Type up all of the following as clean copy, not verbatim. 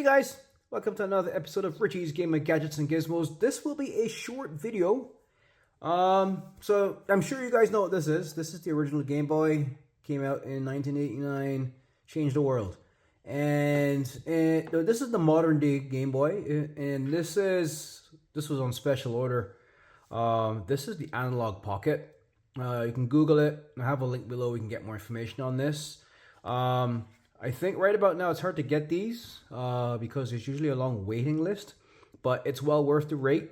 guys, welcome to another episode of Richie's Gamer Gadgets and Gizmos. This will be a short video. So I'm sure you guys know what this is. This is the original Game Boy. Came out in 1989, changed the world. And this is the modern day Game Boy, and this was on special order. This is the Analogue Pocket. You can Google it. I have a link below. We can get more information on this. I think right about now it's hard to get these because there's usually a long waiting list, but it's well worth the wait,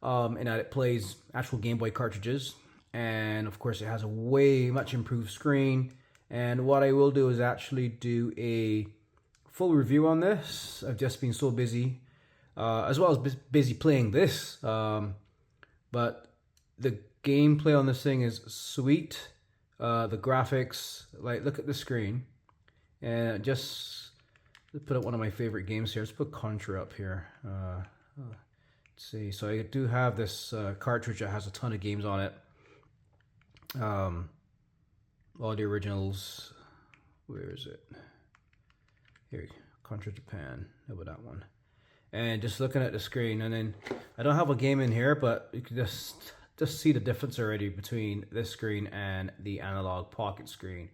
in that it plays actual Game Boy cartridges, and of course it has a way much improved screen. And what I will do is actually do a full review on this. I've just been so busy, as well as busy playing this, but the gameplay on this thing is sweet. The graphics, like, look at the screen, and let's put up one of my favorite games here. Let's put Contra up here. Let's see. So I do have this cartridge that has a ton of games on it. All the originals. Where is it? Here, Contra Japan. How about that one? And just looking at the screen, and then I don't have a game in here, but you can just see the difference already between this screen and the Analogue Pocket screen.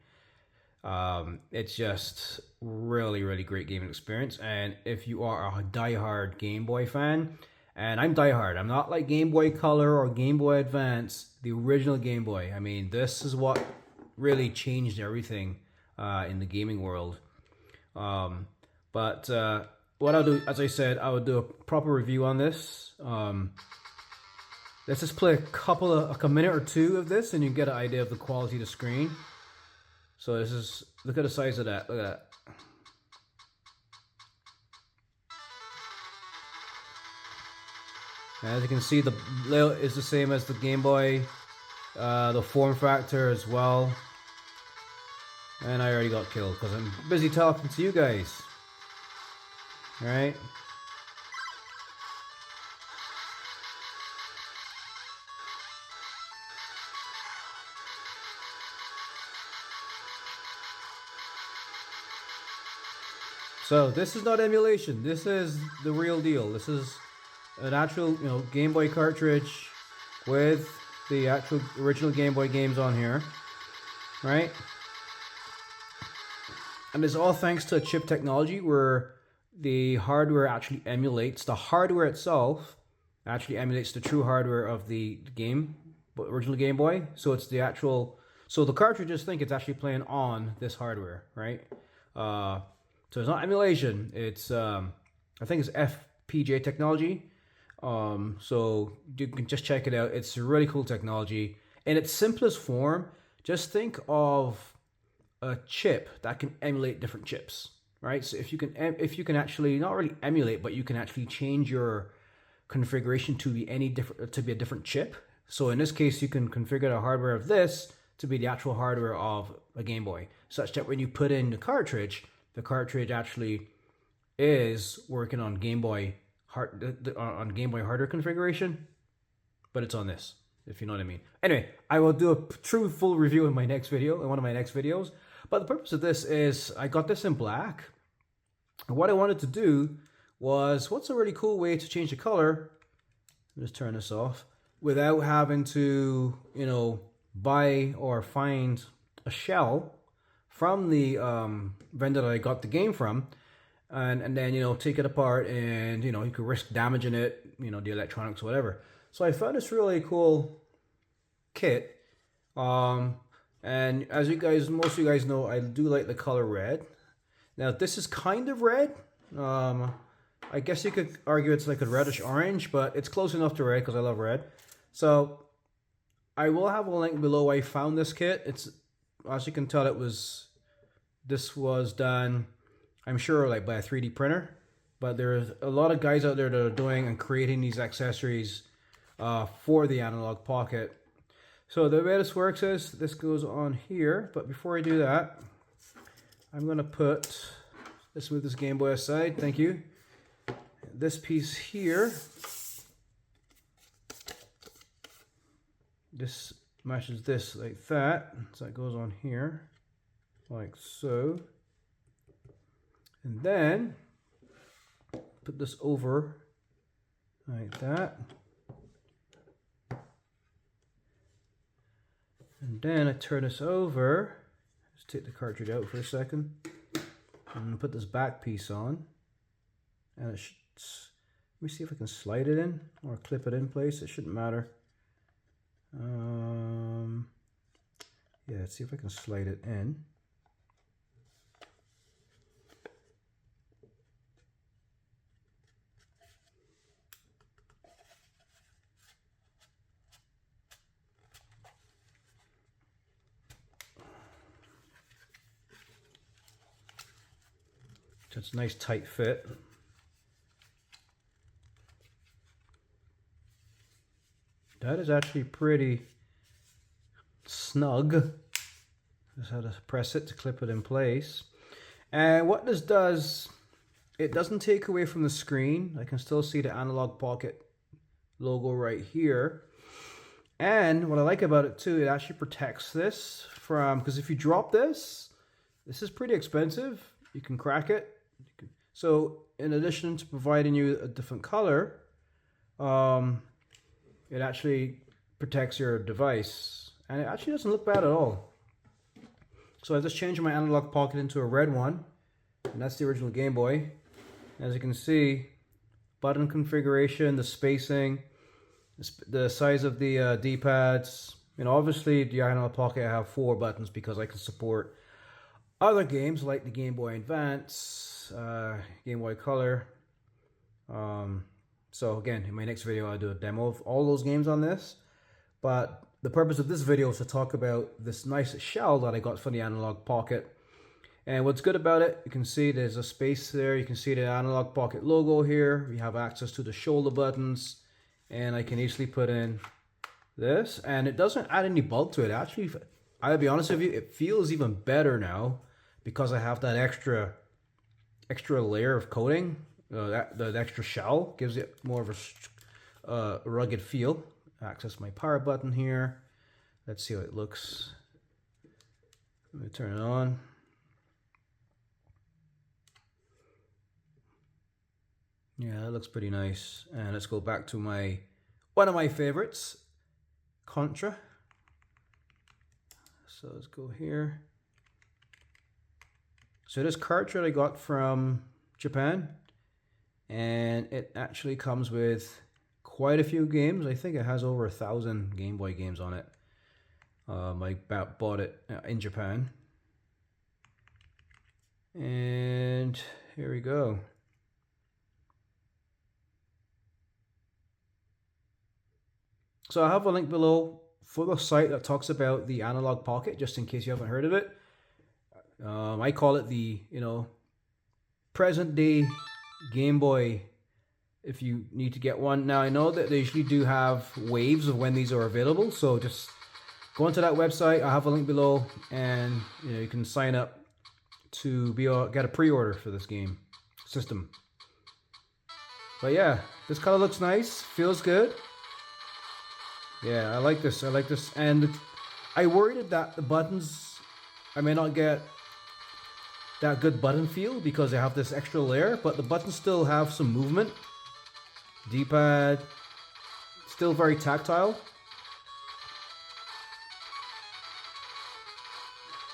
It's just really great gaming experience. And if you are a diehard Game Boy fan, and I'm diehard, I'm not like Game Boy Color or Game Boy Advance, the original Game Boy. I mean, this is what really changed everything in the gaming world. But what I'll do, as I said, I will do a proper review on this. Let's just play a minute or two of this, and you get an idea of the quality of the screen. So this is, look at the size of that. Look at that. As you can see, the layout is the same as the Game Boy, the form factor as well. And I already got killed because I'm busy talking to you guys. All right. So this is not emulation. This is the real deal. This is an actual, Game Boy cartridge with the actual original Game Boy games on here, right? And it's all thanks to chip technology, where the hardware actually emulates, the hardware itself actually emulates the true hardware of the original Game Boy. So it's the actual, so the cartridges think it's actually playing on this hardware, right? So it's not emulation. It's I think it's FPGA technology. So you can just check it out. It's really cool technology. In its simplest form, just think of a chip that can emulate different chips, right? So if you can actually not really emulate, but you can actually change your configuration to be a different chip. So in this case, you can configure the hardware of this to be the actual hardware of a Game Boy, such that when you put in the cartridge actually is working on Game Boy hardware configuration, but it's on this, if you know what I mean. Anyway, I will do a true full review in one of my next videos. But the purpose of this is I got this in black. And what I wanted to do was, what's a really cool way to change the color? Just turn this off without having to, buy or find a shell from the vendor that I got the game from, and then take it apart, and you could risk damaging it, the electronics or whatever. So I found this really cool kit, and as most of you guys know, I do like the color red. Now this is kind of red. I guess you could argue it's like a reddish orange, but it's close enough to red because I love red. So I will have a link below where I found this kit. It's, as you can tell, this was done, I'm sure, like by a 3D printer. But there's a lot of guys out there that are doing and creating these accessories for the Analogue Pocket. So the way this works is, this goes on here. But before I do that, I'm going to let's move this Game Boy aside. Thank you. This piece here, this matches this like that. So it goes on here, like so. And then put this over like that. And then I turn this over. Just take the cartridge out for a second. And put this back piece on. And it should, let me see if I can slide it in or clip it in place. It shouldn't matter. Yeah, let's see if I can slide it in. So it's a nice tight fit. That is actually pretty snug. Just how to press it to clip it in place. And what this does, it doesn't take away from the screen. I can still see the Analogue Pocket logo right here. And what I like about it too, it actually protects this from, because if you drop this is pretty expensive. You can crack it. So in addition to providing you a different color, it actually protects your device. And it actually doesn't look bad at all. So I just changed my Analogue Pocket into a red one. And that's the original Game Boy. As you can see, button configuration, the spacing, the size of the D-pads. You know, obviously the Analogue Pocket I have 4 buttons because I can support other games like the Game Boy Advance, Game Boy Color. So again, in my next video I'll do a demo of all those games on this. But the purpose of this video is to talk about this nice shell that I got for the Analogue Pocket. And what's good about it, you can see there's a space there. You can see the Analogue Pocket logo here. We have access to the shoulder buttons. And I can easily put in this. And it doesn't add any bulk to it. Actually, I'll be honest with you, it feels even better now because I have that extra layer of coating. The extra shell gives it more of a rugged feel. Access my power button here. Let's see how it looks. Let me turn it on. Yeah, that looks pretty nice. And let's go back to one of my favorites, Contra. So let's go here. So this cartridge I got from Japan, and it actually comes with quite a few games. I think it has over 1,000 Game Boy games on it. I bought it in Japan. And here we go. So I have a link below for the site that talks about the Analogue Pocket, just in case you haven't heard of it. I call it the, present day Game Boy if you need to get one. Now I know that they usually do have waves of when these are available, so just go onto that website. I have a link below, and you can sign up to get a pre-order for this game system. But yeah, this color looks nice, feels good. Yeah, I like this. And I worried that the buttons, I may not get that good button feel because they have this extra layer, but the buttons still have some movement. D-pad, still very tactile.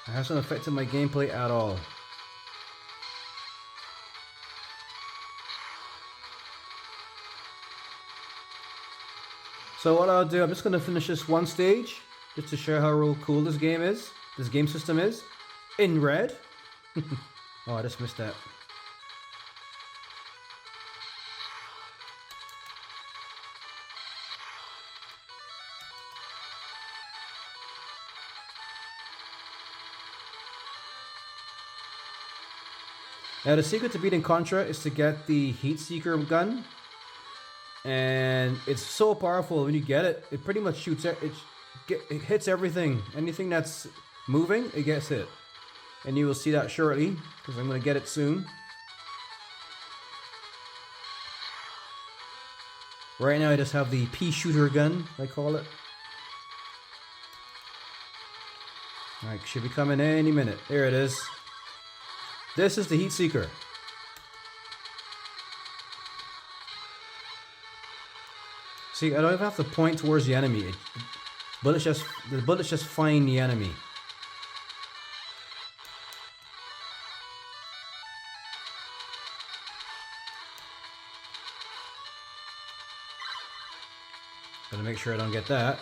It hasn't affected my gameplay at all. So what I'll do, I'm just going to finish this one stage just to show how cool this game system is, in red. Oh, I just missed that. Now the secret to beating Contra is to get the heat seeker gun. And it's so powerful when you get it. It pretty much shoots it. It hits everything. Anything that's moving, it gets hit. And you will see that shortly, because I'm going to get it soon. Right now I just have the pea shooter gun, I call it. Alright, should be coming any minute. There it is. This is the heat seeker. See, I don't even have to point towards the enemy. The bullets just find the enemy. Gotta make sure I don't get that.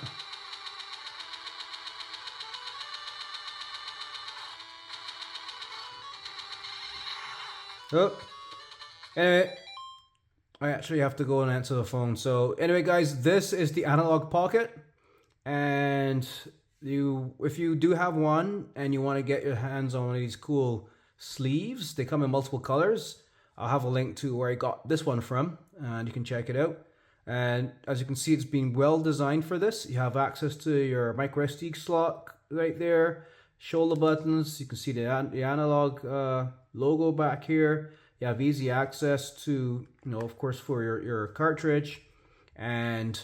Oh, anyway, I actually have to go and answer the phone. So anyway, guys, this is the Analogue Pocket, and if you do have one and you want to get your hands on one of these cool sleeves, they come in multiple colors. I'll have a link to where I got this one from, and you can check it out. And as you can see, it's been well designed for this. You have access to your micro SD slot right there, shoulder buttons. You can see the analog logo back here. You have easy access to, of course, for your cartridge, and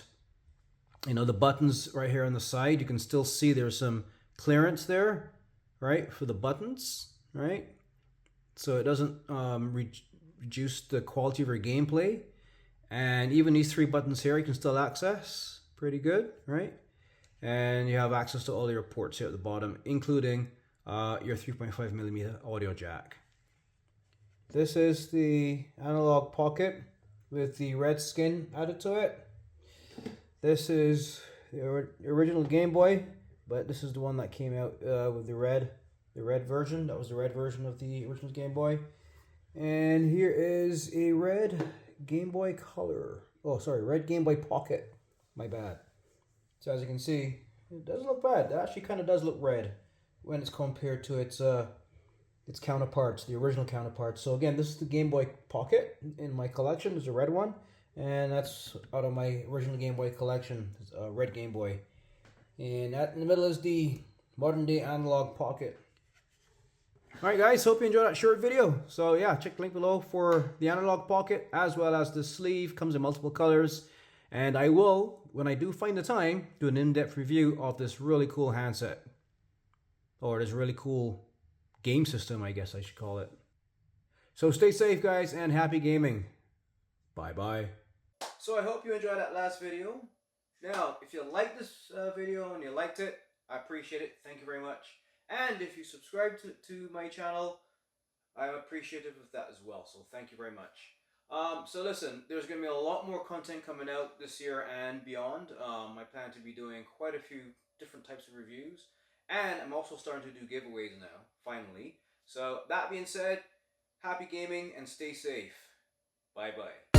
the buttons right here on the side. You can still see there's some clearance there, right, for the buttons, right? So it doesn't reduce the quality of your gameplay. And even these three buttons here you can still access. Pretty good, right? And you have access to all your ports here at the bottom, including your 3.5mm audio jack. This is the Analogue Pocket with the red skin added to it. This is the original Game Boy, but this is the one that came out with the red version. That was the red version of the original Game Boy. And here is a red Game Boy Color. Oh, sorry, red Game Boy Pocket. My bad. So as you can see, it doesn't look bad. It actually kind of does look red when it's compared to its counterparts, the original counterparts. So again, this is the Game Boy Pocket in my collection. There's a red one, and that's out of my original Game Boy collection. It's a red Game Boy. And that in the middle is the modern day Analogue Pocket. Alright guys, hope you enjoyed that short video. So yeah, check the link below for the Analogue Pocket, as well as the sleeve. Comes in multiple colors. And I will, when I do find the time, do an in-depth review of this really cool handset. Or this really cool game system, I guess I should call it. So stay safe guys, and happy gaming. Bye bye. So I hope you enjoyed that last video. Now, if you liked this video and you liked it, I appreciate it. Thank you very much. And if you subscribe to my channel, I'm appreciative of that as well. So thank you very much. So listen, there's going to be a lot more content coming out this year and beyond. I plan to be doing quite a few different types of reviews. And I'm also starting to do giveaways now, finally. So that being said, happy gaming and stay safe. Bye bye.